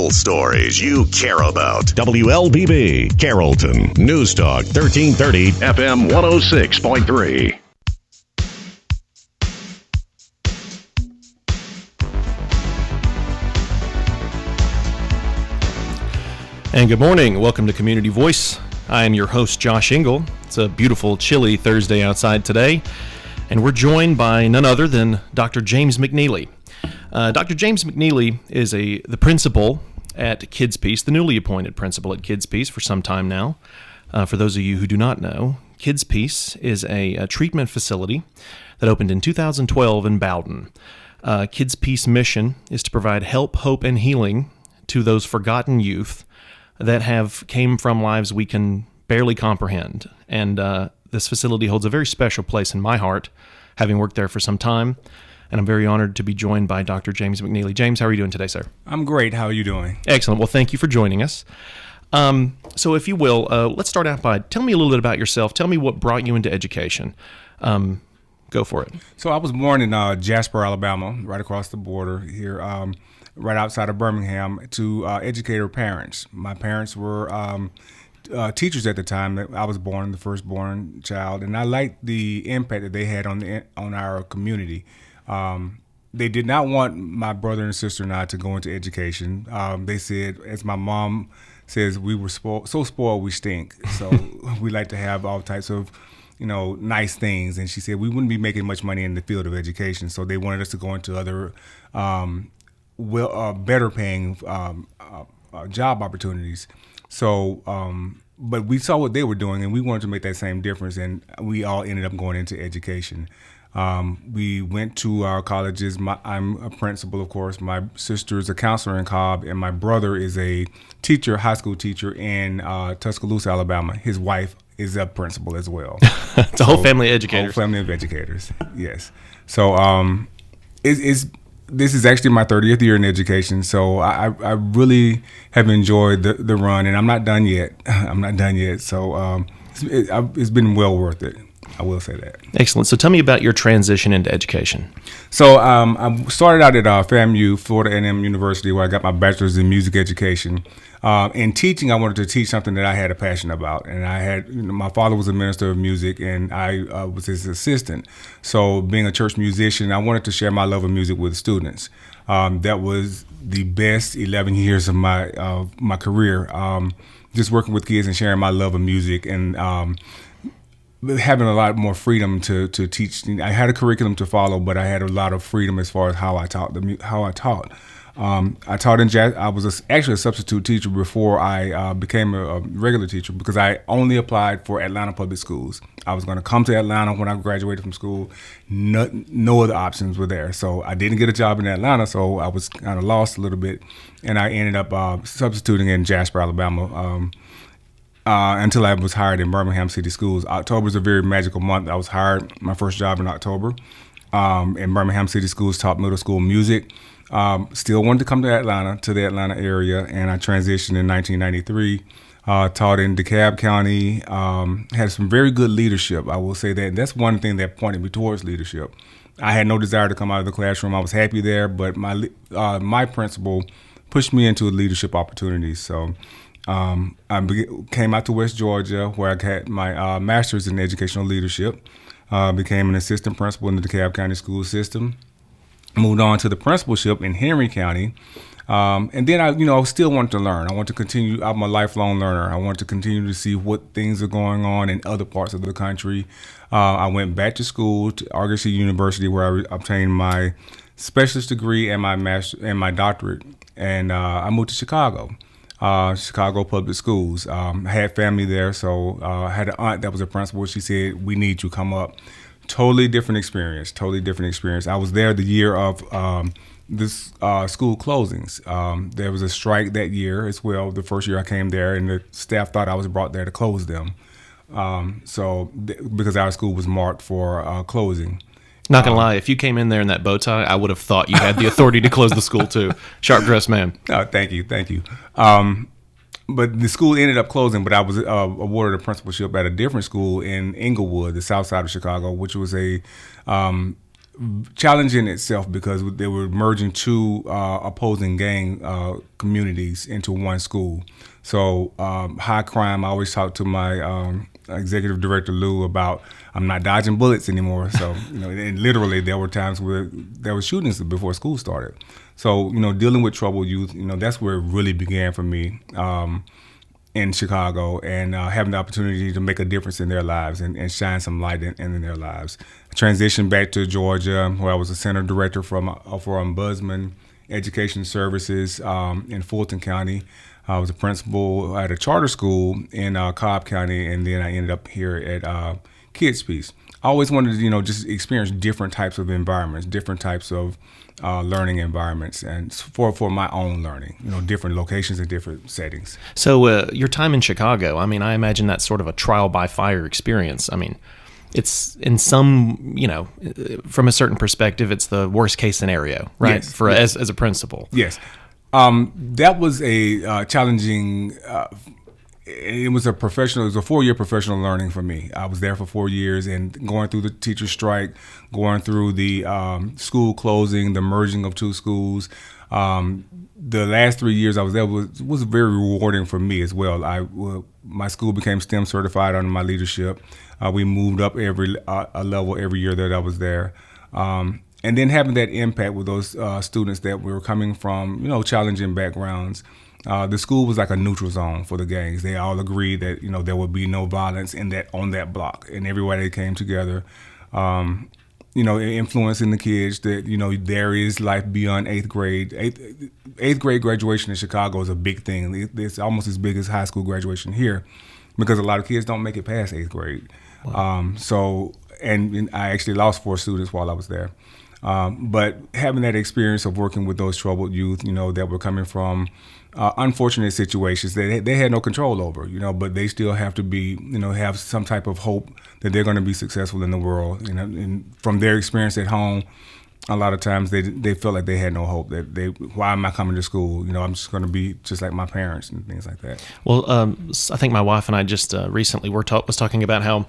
Stories you care about. WLBB, Carrollton, News Talk 1330, FM 106.3. And good morning. Welcome to Community Voice. I am your host, Josh Engel. It's a beautiful, chilly Thursday outside today, and we're joined by none other than Dr. James McNealey. Dr. James McNealey is the principal at Kidspeace, the newly appointed principal at Kidspeace for some time now. For those of you who do not know, Kidspeace is a treatment facility that opened in 2012 in Bowden. Kidspeace mission is to provide help, hope, and healing to those forgotten youth that came from lives we can barely comprehend. And this facility holds a very special place in my heart, having worked there for some time. And I'm very honored to be joined by Dr. James McNealey. James, how are you doing today, sir? I'm great. How are you doing? Excellent. Well, thank you for joining us. So if you will, let's start out by tell me a little bit about yourself. Tell me what brought you into education. Go for it. So I was born in Jasper, Alabama, right across the border here, right outside of Birmingham, to educator parents. My parents were teachers at the time that I was born, the firstborn child, and I liked the impact that they had on our community. They did not want my brother and sister and I to go into education. They said, as my mom says, we were so spoiled we stink. So we like to have all types of, nice things. And she said we wouldn't be making much money in the field of education. So they wanted us to go into other better paying job opportunities. So, but we saw what they were doing and we wanted to make that same difference. And we all ended up going into education. We went to our colleges. I'm a principal, of course. My sister is a counselor in Cobb, and my brother is a teacher, high school teacher in Tuscaloosa, Alabama. His wife is a principal as well. It's a whole family of educators. Whole family of educators, yes. So this is actually my 30th year in education, so I really have enjoyed the run, and I'm not done yet. So it's been well worth it. I will say that. Excellent. So tell me about your transition into education. So I started out at FAMU, Florida A&M University, where I got my bachelor's in music education. In teaching, I wanted to teach something that I had a passion about. And I had, my father was a minister of music, and I was his assistant. So being a church musician, I wanted to share my love of music with students. That was the best 11 years of my career, just working with kids and sharing my love of music and having a lot more freedom to teach. I had a curriculum to follow, but I had a lot of freedom as far as how I taught. I taught in jazz. I was actually a substitute teacher before I became a regular teacher because I only applied for Atlanta public schools. I was going to come to Atlanta when I graduated from school. No other options were there. So I didn't get a job in Atlanta, so I was kind of lost a little bit. And I ended up substituting in Jasper, Alabama, until I was hired in Birmingham City Schools. October is a very magical month. I was hired, my first job in October, in Birmingham City Schools, taught middle school music. Still wanted to come to the Atlanta area, and I transitioned in 1993. Taught in DeKalb County, had some very good leadership, I will say that. And that's one thing that pointed me towards leadership. I had no desire to come out of the classroom. I was happy there, but my principal pushed me into leadership opportunities. So I came out to West Georgia, where I got my master's in educational leadership, became an assistant principal in the DeKalb County school system, moved on to the principalship in Henry County, and then I still wanted to learn. I want to continue. I'm a lifelong learner. I want to continue to see what things are going on in other parts of the country. I went back to school to Argosy University, where I obtained my specialist degree and my master and my doctorate, and I moved to Chicago. Chicago Public Schools. I had family there, so I had an aunt that was a principal. She said, "We need you, come up." Totally different experience. I was there the year of this school closings. There was a strike that year as well, the first year I came there, and the staff thought I was brought there to close them. Because our school was marked for closing. Not gonna lie, if you came in there in that bow tie, I would have thought you had the authority to close the school too. Sharp-dressed man. Oh, thank you. But the school ended up closing, but I was awarded a principalship at a different school in Inglewood, the south side of Chicago, which was a challenging itself because they were merging two opposing gang communities into one school. So high crime. I always talk to my executive director Lou about I'm not dodging bullets anymore. So and literally there were times where there were shootings before school started. So dealing with troubled youth, that's where it really began for me in Chicago, and having the opportunity to make a difference in their lives and shine some light in their lives. I transitioned back to Georgia, where I was a center director for Ombudsman Education Services in Fulton County. I was a principal at a charter school in Cobb County, and then I ended up here at Kidspeace. I always wanted to, just experience different types of environments, different types of learning environments, and for my own learning, different locations and different settings. So your time in Chicago, I imagine that's sort of a trial by fire experience. It's in some, from a certain perspective, it's the worst case scenario, right? Yes, as a principal. Yes. That was a challenging. It was a 4-year professional learning for me. I was there for 4 years, and going through the teacher strike, going through the school closing, the merging of two schools. The last 3 years I was there was very rewarding for me as well. My school became STEM certified under my leadership. We moved up a level every year that I was there. And then having that impact with those students that were coming from, challenging backgrounds. The school was like a neutral zone for the gangs. They all agreed that, there would be no violence on that block, and everybody came together, influencing the kids that, there is life beyond 8th grade. Eighth grade graduation in Chicago is a big thing. It's almost as big as high school graduation here, because a lot of kids don't make it past 8th grade. Wow. And I actually lost 4 students while I was there. But having that experience of working with those troubled youth, that were coming from unfortunate situations that they had no control over, but they still have to be, have some type of hope that they're going to be successful in the world. And from their experience at home, a lot of times they felt like they had no hope. Why am I coming to school? I'm just going to be just like my parents and things like that. Well, I think my wife and I just recently was talking about how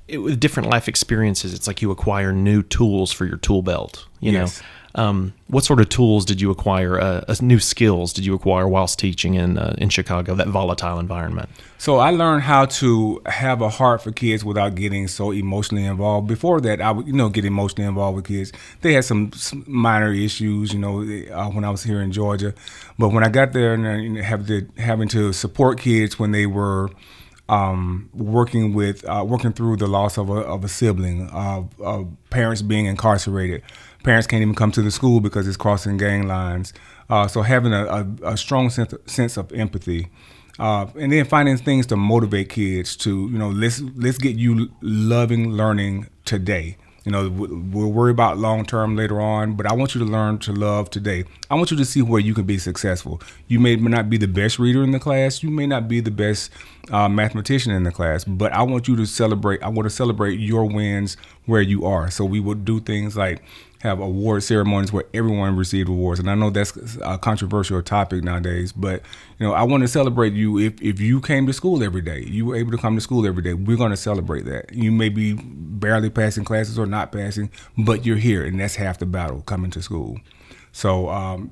with different life experiences, it's like you acquire new tools for your tool belt. Yes. What sort of tools did you acquire? New skills did you acquire whilst teaching in Chicago, that volatile environment? So I learned how to have a heart for kids without getting so emotionally involved. Before that, I would, get emotionally involved with kids. They had some minor issues, when I was here in Georgia. But when I got there and having to support kids when they were working through the loss of a sibling, of parents being incarcerated. Parents can't even come to the school because it's crossing gang lines. So having a strong sense of empathy, and then finding things to motivate kids to, let's get you loving learning today. We'll worry about long term later on, but I want you to learn to love today. I want you to see where you can be successful. You may not be the best reader in the class. You may not be the best mathematician in the class, but I want you to celebrate. I want to celebrate your wins where you are. So we would do things like have award ceremonies where everyone received awards. And I know that's a controversial topic nowadays, but I want to celebrate you. If you came to school every day, you were able to come to school every day, we're going to celebrate that. You may be barely passing classes or not passing, but you're here, and that's half the battle, coming to school. So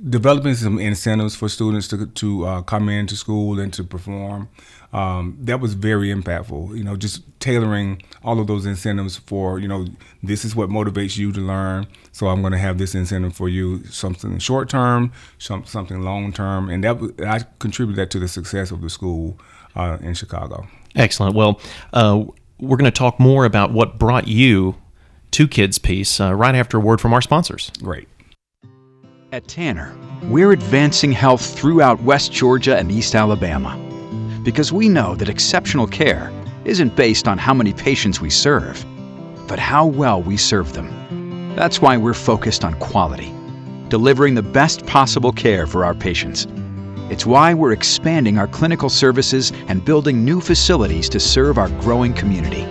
developing some incentives for students to come into school and to perform, that was very impactful. Just tailoring all of those incentives for, this is what motivates you to learn. So I'm going to have this incentive for you, something short term, something long term. And I contribute that to the success of the school in Chicago. Excellent. Well, we're going to talk more about what brought you to Kidspeace right after a word from our sponsors. Great. At Tanner, we're advancing health throughout West Georgia and East Alabama, because we know that exceptional care isn't based on how many patients we serve, but how well we serve them. That's why we're focused on quality, delivering the best possible care for our patients. It's why we're expanding our clinical services and building new facilities to serve our growing community.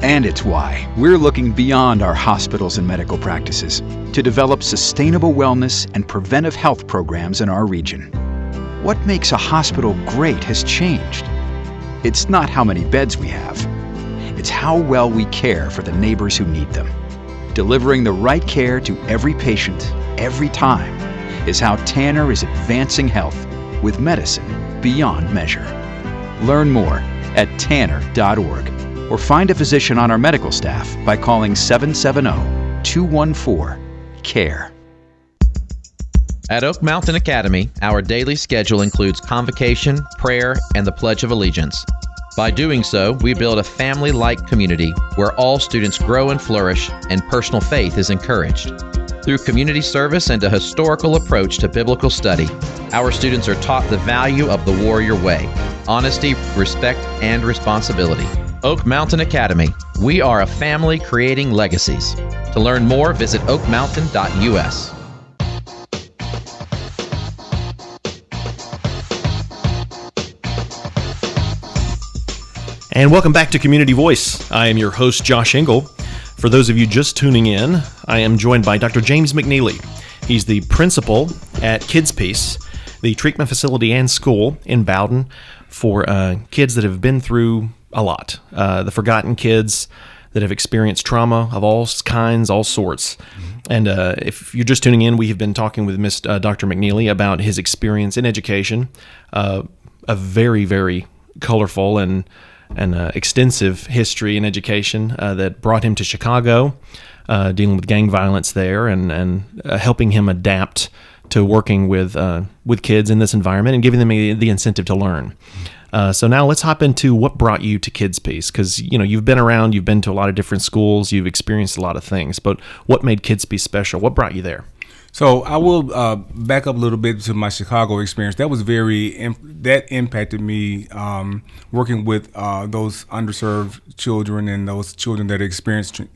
And it's why we're looking beyond our hospitals and medical practices to develop sustainable wellness and preventive health programs in our region. What makes a hospital great has changed. It's not how many beds we have. It's how well we care for the neighbors who need them. Delivering the right care to every patient, every time, is how Tanner is advancing health with medicine beyond measure. Learn more at tanner.org or find a physician on our medical staff by calling 770-214-CARE. At Oak Mountain Academy, our daily schedule includes convocation, prayer, and the Pledge of Allegiance. By doing so, we build a family-like community where all students grow and flourish and personal faith is encouraged. Through community service and a historical approach to biblical study, our students are taught the value of the warrior way, honesty, respect, and responsibility. Oak Mountain Academy. We are a family creating legacies. To learn more, visit oakmountain.us. And welcome back to Community Voice. I am your host, Josh Engel. For those of you just tuning in, I am joined by Dr. James McNealey. He's the principal at Kidspeace, the treatment facility and school in Bowden for kids that have been through a lot. The forgotten kids that have experienced trauma of all kinds, all sorts. And if you're just tuning in, we have been talking with Dr. McNealey about his experience in education, a very, very colorful and extensive history in education that brought him to Chicago, dealing with gang violence there, and helping him adapt to working with kids in this environment and giving them the incentive to learn. So now let's hop into what brought you to Kidspeace, because you've been around, you've been to a lot of different schools, you've experienced a lot of things, but what made Kidspeace special? What brought you there? So I will back up a little bit to my Chicago experience. That was that impacted me working with those underserved children and those children that are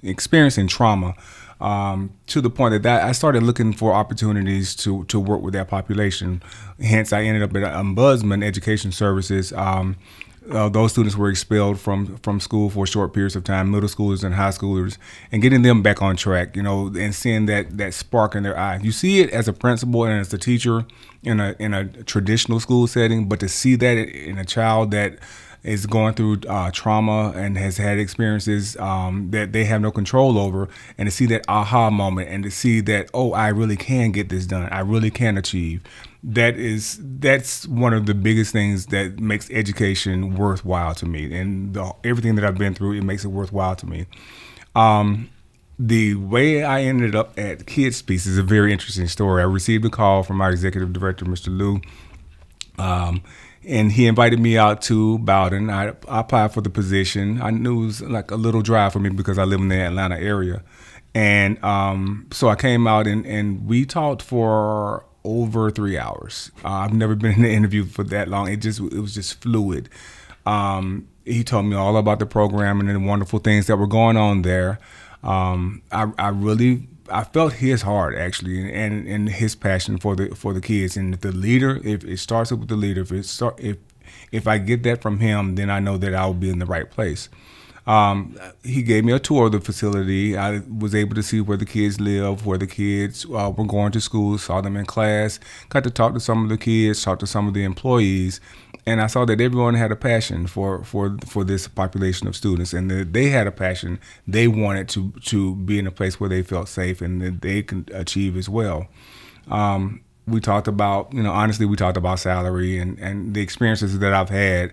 experiencing trauma to the point that I started looking for opportunities to work with that population. Hence, I ended up at Ombudsman Education Services. Those students were expelled from school for short periods of time, middle schoolers and high schoolers, and getting them back on track, and seeing that spark in their eye. You see it as a principal and as a teacher in a traditional school setting, but to see that in a child that is going through trauma and has had experiences that they have no control over, and to see that aha moment and to see that, oh, I really can get this done, I really can achieve. That's one of the biggest things that makes education worthwhile to me, and everything that I've been through, it makes it worthwhile to me. The way I ended up at Kidspeace is a very interesting story. I received a call from our executive director, Mr. Liu, and he invited me out to Bowden. I applied for the position. I knew it was like a little drive for me because I live in the Atlanta area, and so I came out and we talked for over 3 hours. I've never been in an interview for that long. It was just fluid. He told me all about the program and the wonderful things that were going on there. I felt his heart actually, and his passion for the kids. And the leader, if it starts with the leader, if I get that from him, then I know that I'll be in the right place. He gave me a tour of the facility. I was able to see where the kids live, where the kids were going to school, saw them in class, got to talk to some of the kids, talk to some of the employees, and I saw that everyone had a passion for this population of students, and that they had a passion. They wanted to be in a place where they felt safe and that they can achieve as well. We talked about, honestly, we talked about salary and the experiences that I've had.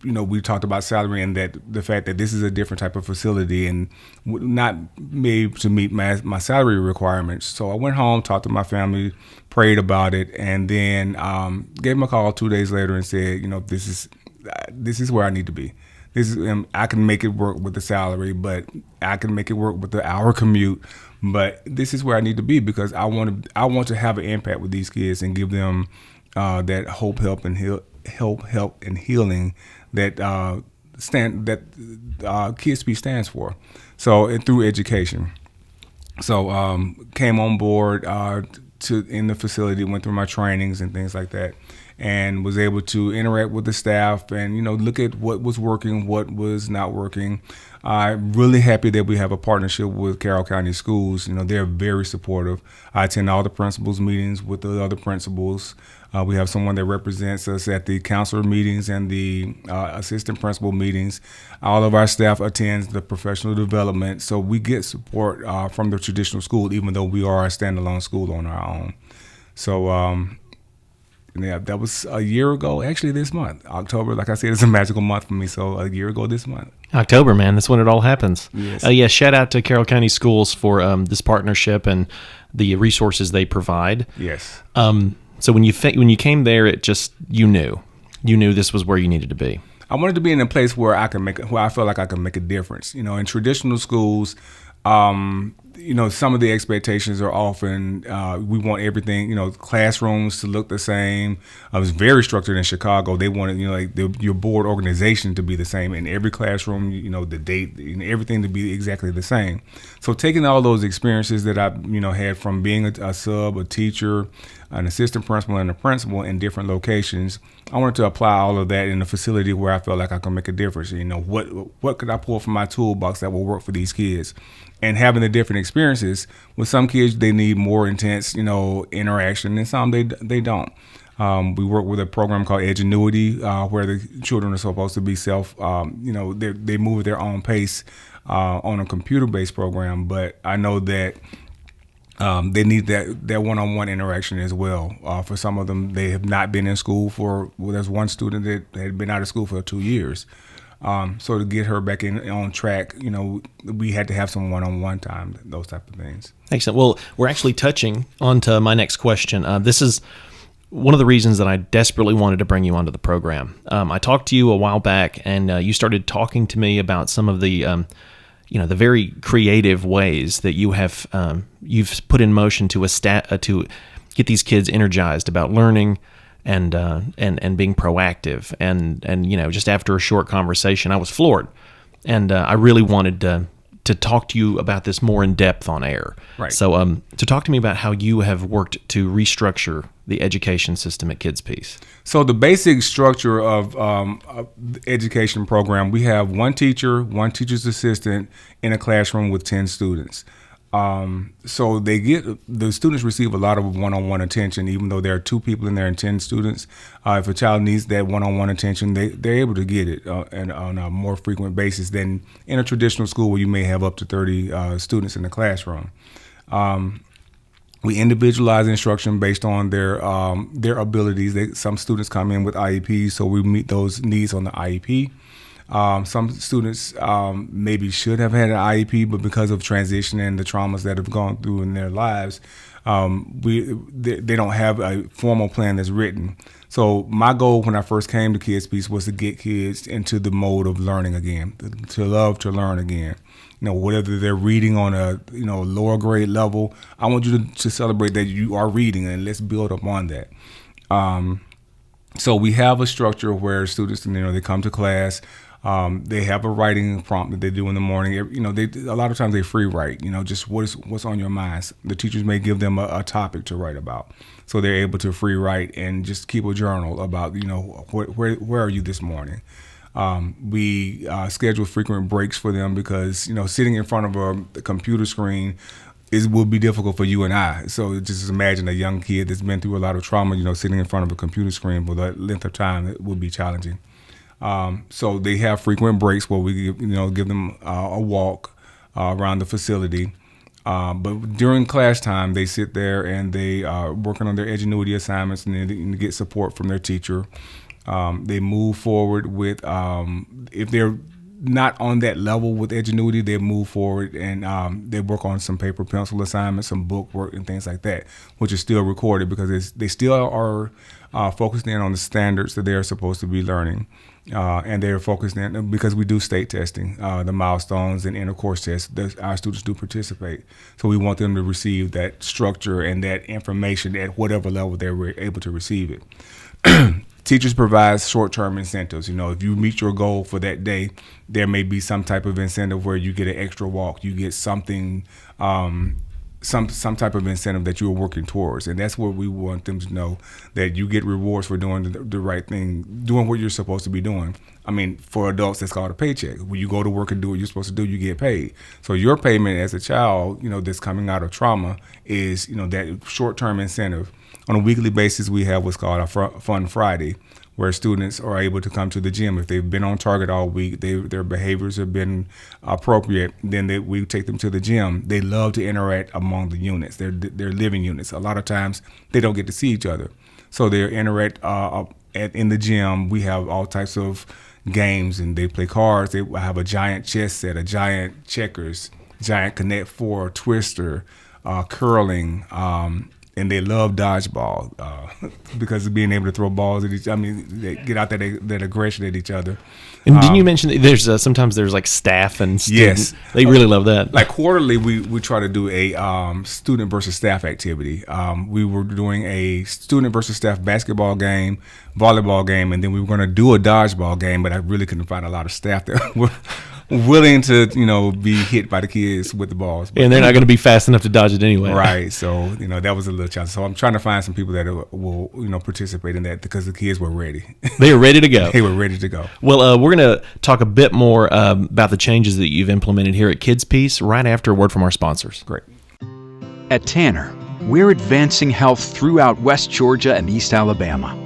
We talked about salary and that the fact that this is a different type of facility and not made to meet my salary requirements. So I went home, talked to my family, prayed about it, and then gave them a call 2 days later and said, this is where I need to be. I can make it work with the salary, but I can make it work with the hour commute. But this is where I need to be because I want to have an impact with these kids and give them that hope, help, and healing that Kidspeace stands for. So through education. So came on board in the facility, went through my trainings and things like that, and was able to interact with the staff and, look at what was working, what was not working. I'm really happy that we have a partnership with Carroll County Schools. They're very supportive. I attend all the principals meetings with the other principals. We have someone that represents us at the counselor meetings and the assistant principal meetings. All of our staff attends the professional development, so we get support from the traditional school, even though we are a standalone school on our own. So yeah, that was a year ago, actually this month. October, like I said, is a magical month for me, so a year ago this month. October, man, that's when it all happens. Yes. Yeah, shout out to Carroll County Schools for this partnership and the resources they provide. Yes. So when you came there, it just you knew this was where you needed to be. I wanted to be in a place where I felt like I could make a difference. In traditional schools, some of the expectations are often we want everything, classrooms to look the same. I was very structured in Chicago. They wanted, your board organization to be the same in every classroom, the date, everything to be exactly the same. So taking all those experiences that I, had from being a sub, a teacher, an assistant principal, and a principal in different locations, I wanted to apply all of that in a facility where I felt like I could make a difference. What could I pull from my toolbox that will work for these kids? And having the different experiences, with some kids, they need more intense, interaction, and some they don't. We work with a program called Edgenuity, where the children are supposed to be they move at their own pace on a computer-based program. But I know that they need that one-on-one interaction as well. For some of them, they have not been in school there's one student that had been out of school for 2 years. So to get her back on track, we had to have some one-on-one time, those type of things. Excellent. Well, we're actually touching onto my next question. This is one of the reasons that I desperately wanted to bring you onto the program. I talked to you a while back, and you started talking to me about some of the, the very creative ways that you have you've put in motion to get these kids energized about learning and being proactive. And just after a short conversation, I was floored, and I really wanted to talk to you about this more in depth on air. Right. So to talk to me about how you have worked to restructure the education system at Kidspeace. So the basic structure of the education program, we have one teacher, one teacher's assistant in a classroom with 10 students. So the students receive a lot of one-on-one attention, even though there are 2 people in there and 10 students. If a child needs that one-on-one attention, they're able to get it on a more frequent basis than in a traditional school where you may have up to 30 students in the classroom. We individualize instruction based on their abilities. Some students come in with IEPs, so we meet those needs on the IEP. Some students maybe should have had an IEP, but because of transition and the traumas that have gone through in their lives, they don't have a formal plan that's written. So my goal when I first came to Kidspeace was to get kids into the mode of learning again, to love to learn again. Whether they're reading on a lower grade level, I want you to celebrate that you are reading, and let's build up on that. So we have a structure where students, they come to class. They have a writing prompt that they do in the morning. A lot of times they free write. Just what's on your minds. The teachers may give them a topic to write about, so they're able to free write and just keep a journal about where are you this morning. We schedule frequent breaks for them because sitting in front of a computer screen will be difficult for you and I. So just imagine a young kid that's been through a lot of trauma, sitting in front of a computer screen for that length of time, it would be challenging. So they have frequent breaks where we give them a walk around the facility. But during class time, they sit there and they are working on their Edgenuity assignments and they get support from their teacher. They move forward with, if they're not on that level with Edgenuity, they move forward and they work on some paper pencil assignments, some book work and things like that, which is still recorded because they still are focused in on the standards that they're supposed to be learning. And they're focused in, because we do state testing, the milestones and intercourse tests, our students do participate. So we want them to receive that structure and that information at whatever level they were able to receive it. Teachers provide short-term incentives. If you meet your goal for that day, there may be some type of incentive where you get an extra walk, you get something some type of incentive that you are working towards, and that's what we want them to know, that you get rewards for doing the right thing, doing what you're supposed to be doing. I mean, for adults, that's called a paycheck. When you go to work and do what you're supposed to do, you get paid. So your payment as a child, that's coming out of trauma is, that short-term incentive. On a weekly basis, we have what's called a Fun Friday, where students are able to come to the gym. If they've been on target all week, their behaviors have been appropriate, then we take them to the gym. They love to interact among the units. They're living units. A lot of times they don't get to see each other. So they interact in the gym. We have all types of games, and they play cards. They have a giant chess set, a giant checkers, giant Connect Four, Twister, curling, and they love dodgeball because of being able to throw balls at each other. I mean, they get out that aggression at each other. And didn't you mention that there's sometimes there's like staff and students? Yes. They really love that. Like quarterly, we try to do a student versus staff activity. We were doing a student versus staff basketball game, volleyball game, and then we were going to do a dodgeball game, but I really couldn't find a lot of staff that were willing to, be hit by the kids with the balls. But, and they're not going to be fast enough to dodge it anyway. Right. So, that was a little challenge. So I'm trying to find some people that will, participate in that, because the kids were ready. They were ready to go. They were ready to go. Well, we're going to talk a bit more about the changes that you've implemented here at Kidspeace right after a word from our sponsors. Great. At Tanner, we're advancing health throughout West Georgia and East Alabama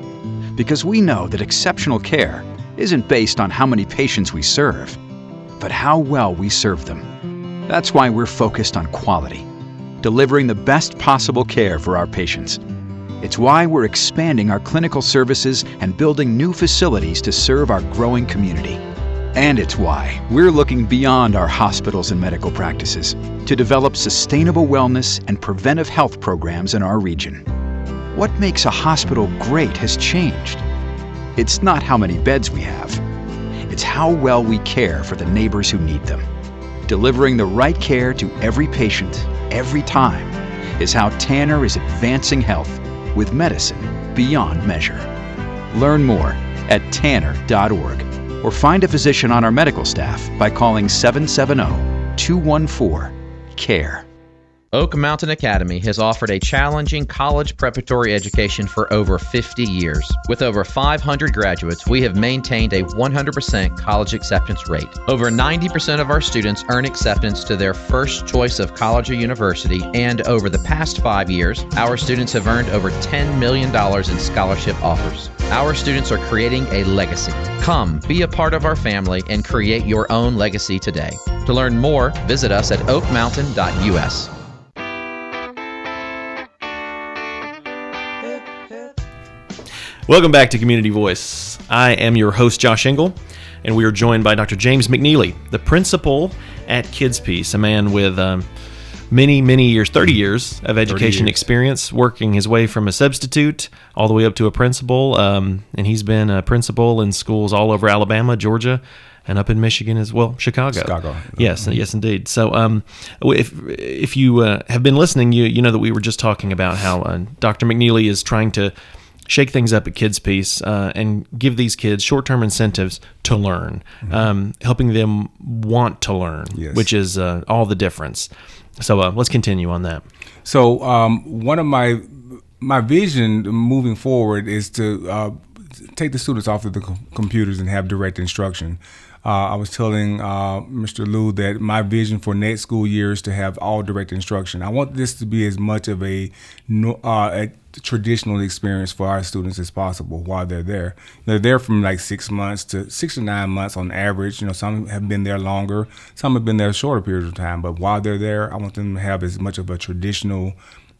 because we know that exceptional care isn't based on how many patients we serve, but how well we serve them. That's why we're focused on quality, delivering the best possible care for our patients. It's why we're expanding our clinical services and building new facilities to serve our growing community. And it's why we're looking beyond our hospitals and medical practices to develop sustainable wellness and preventive health programs in our region. What makes a hospital great has changed. It's not how many beds we have. It's how well we care for the neighbors who need them. Delivering the right care to every patient, every time, is how Tanner is advancing health with medicine beyond measure. Learn more at tanner.org or find a physician on our medical staff by calling 770-214-CARE. Oak Mountain Academy has offered a challenging college preparatory education for over 50 years. With over 500 graduates, we have maintained a 100% college acceptance rate. Over 90% of our students earn acceptance to their first choice of college or university, and over the past 5 years, our students have earned over $10 million in scholarship offers. Our students are creating a legacy. Come, be a part of our family and create your own legacy today. To learn more, visit us at oakmountain.us. Welcome back to Community Voice. I am your host, Josh Engel, and we are joined by Dr. James McNealey, the principal at Kidspeace, a man with many years, 30 years of education experience, working his way from a substitute all the way up to a principal, and he's been a principal in schools all over Alabama, Georgia, and up in Michigan as well, Chicago. Yes, yes, indeed. So, if you have been listening, you know that we were just talking about how Dr. McNealey is trying to shake things up at Kidspeace and give these kids short-term incentives to learn, helping them want to learn, which is all the difference. So let's continue on that. So one of my vision moving forward is to take the students off of the computers and have direct instruction. I was telling Mr. Liu that my vision for next school year is to have all direct instruction. I want this to be as much of a traditional experience for our students as possible while they're there. They're there from like 6 months to 6 to 9 months on average. Some have been there longer, some have been there a shorter period of time. But while they're there, I want them to have as much of a traditional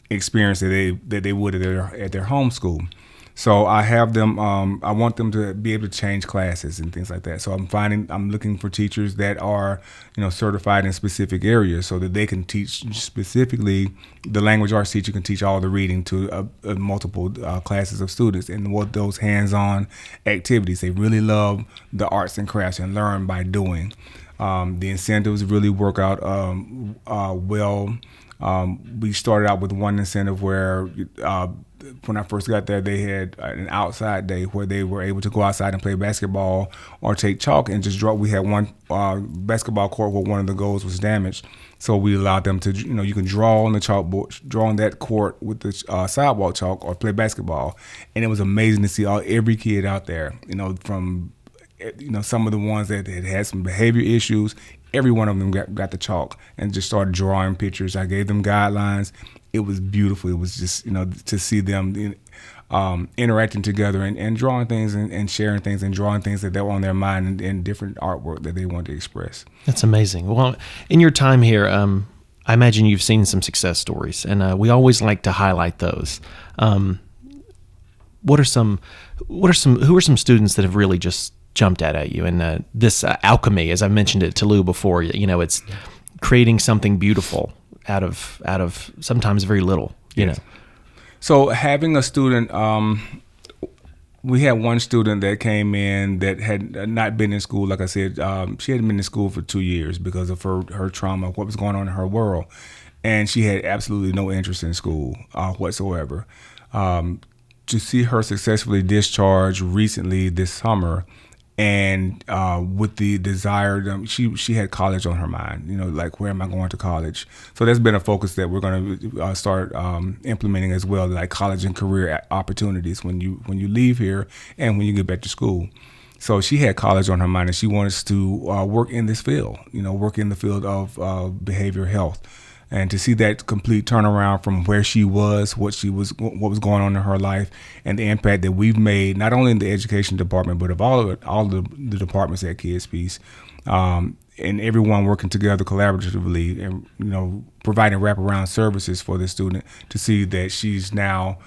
experience that they would at their home school. So I have them. I want them to be able to change classes and things like that. So I'm looking for teachers that are, certified in specific areas, so that they can teach specifically. The language arts teacher can teach all the reading to multiple classes of students, and what those hands-on activities. They really love the arts and crafts and learn by doing. The incentives really work out well. We started out with one incentive where. When I first got there, they had an outside day where they were able to go outside and play basketball or take chalk and just draw. We had one basketball court where one of the goals was damaged, So we allowed them to, you can draw on the chalkboard, draw on that court with the sidewalk chalk, or play basketball. And it was amazing to see every kid out there, from some of the ones that had some behavior issues. Every one of them got the chalk and just started drawing pictures. I gave them guidelines. It was beautiful. It was just, to see them interacting together and drawing things and sharing things and drawing things that were on their mind and different artwork that they wanted to express. That's amazing. Well, in your time here, I imagine you've seen some success stories, and we always like to highlight those. Who are some students that have really just jumped out at you? And this alchemy, as I mentioned it to Lou before, it's creating something beautiful out of sometimes very little, Yes. So having a student, we had one student that came in that had not been in school. Like I said, she hadn't been in school for 2 years because of her trauma, what was going on in her world. And she had absolutely no interest in school whatsoever. To see her successfully discharged recently this summer, and with the desire, she had college on her mind, like, where am I going to college? So that's been a focus that we're going to start implementing as well, like college and career opportunities when you leave here and when you get back to school. So she had college on her mind, and she wants to work in this field, work in the field of behavioral health. And to see that complete turnaround from where she was, what was going on in her life, and the impact that we've made, not only in the education department, but of all the departments at Kidspeace, and everyone working together collaboratively, and providing wraparound services for the student, to see that she's now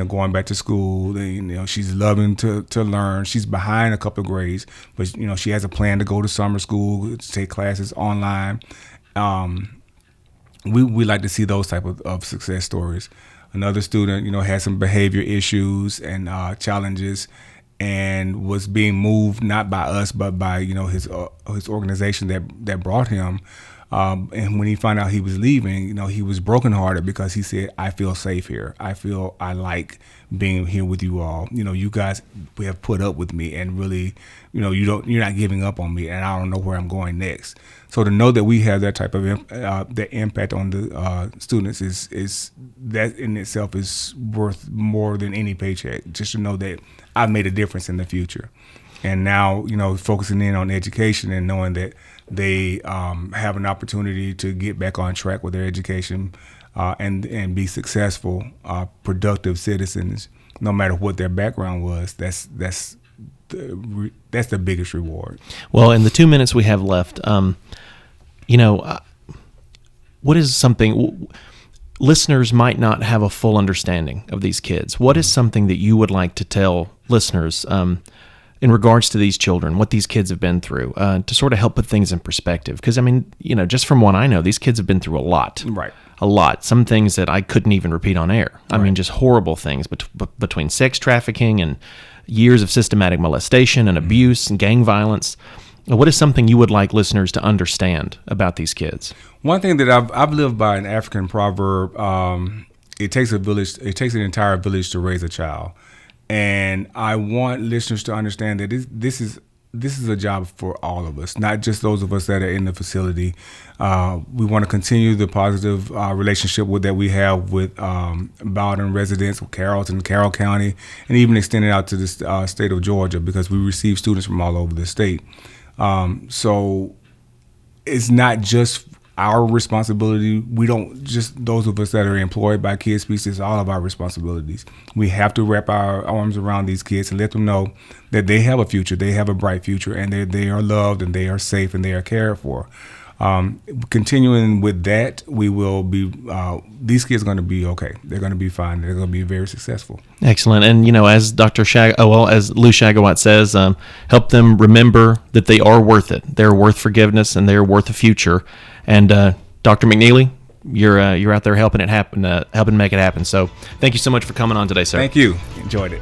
going back to school, and she's loving to learn. She's behind a couple of grades, but she has a plan to go to summer school, to take classes online. We like to see those type of success stories. Another student, had some behavior issues and challenges, and was being moved not by us but by his organization that brought him. And when he found out he was leaving, he was brokenhearted because he said, "I feel safe here. I feel I like being here with you all. You guys have put up with me, and really, you're not giving up on me, and I don't know where I'm going next." So to know that we have that type of that impact on the students is that in itself is worth more than any paycheck. Just to know that I've made a difference in the future, and now focusing in on education and knowing that they have an opportunity to get back on track with their education and be successful, productive citizens, no matter what their background was. That's the biggest reward. Well, in the 2 minutes we have left, what is something listeners might not have a full understanding of these kids? What is something that you would like to tell listeners in regards to these children, what these kids have been through, to sort of help put things in perspective? Because, just from what I know, these kids have been through a lot. Right. A lot. Some things that I couldn't even repeat on air. Right. Just horrible things between sex trafficking and years of systematic molestation and abuse and gang violence. What is something you would like listeners to understand about these kids? One thing that I've lived by an African proverb, it takes a village. It takes an entire village to raise a child. And I want listeners to understand that this is a job for all of us, not just those of us that are in the facility. We want to continue the positive relationship that we have with Bowden residents, with Carrollton, Carroll County, and even extend it out to the state of Georgia, because we receive students from all over the state. So it's not just our responsibility. We don't just, those of us that are employed by Kidspeace, it's all of our responsibilities. We have to wrap our arms around these kids and let them know that they have a future, they have a bright future, and they are loved, and they are safe, and they are cared for. Continuing with that, we will be, these kids are going to be okay. They're going to be fine. They're going to be very successful. Excellent. And, as as Lou Shagawat says, help them remember that they are worth it. They're worth forgiveness, and they're worth a future. And Dr. McNealey, you're out there helping it happen, helping make it happen. So thank you so much for coming on today, sir. Thank you. Enjoyed it.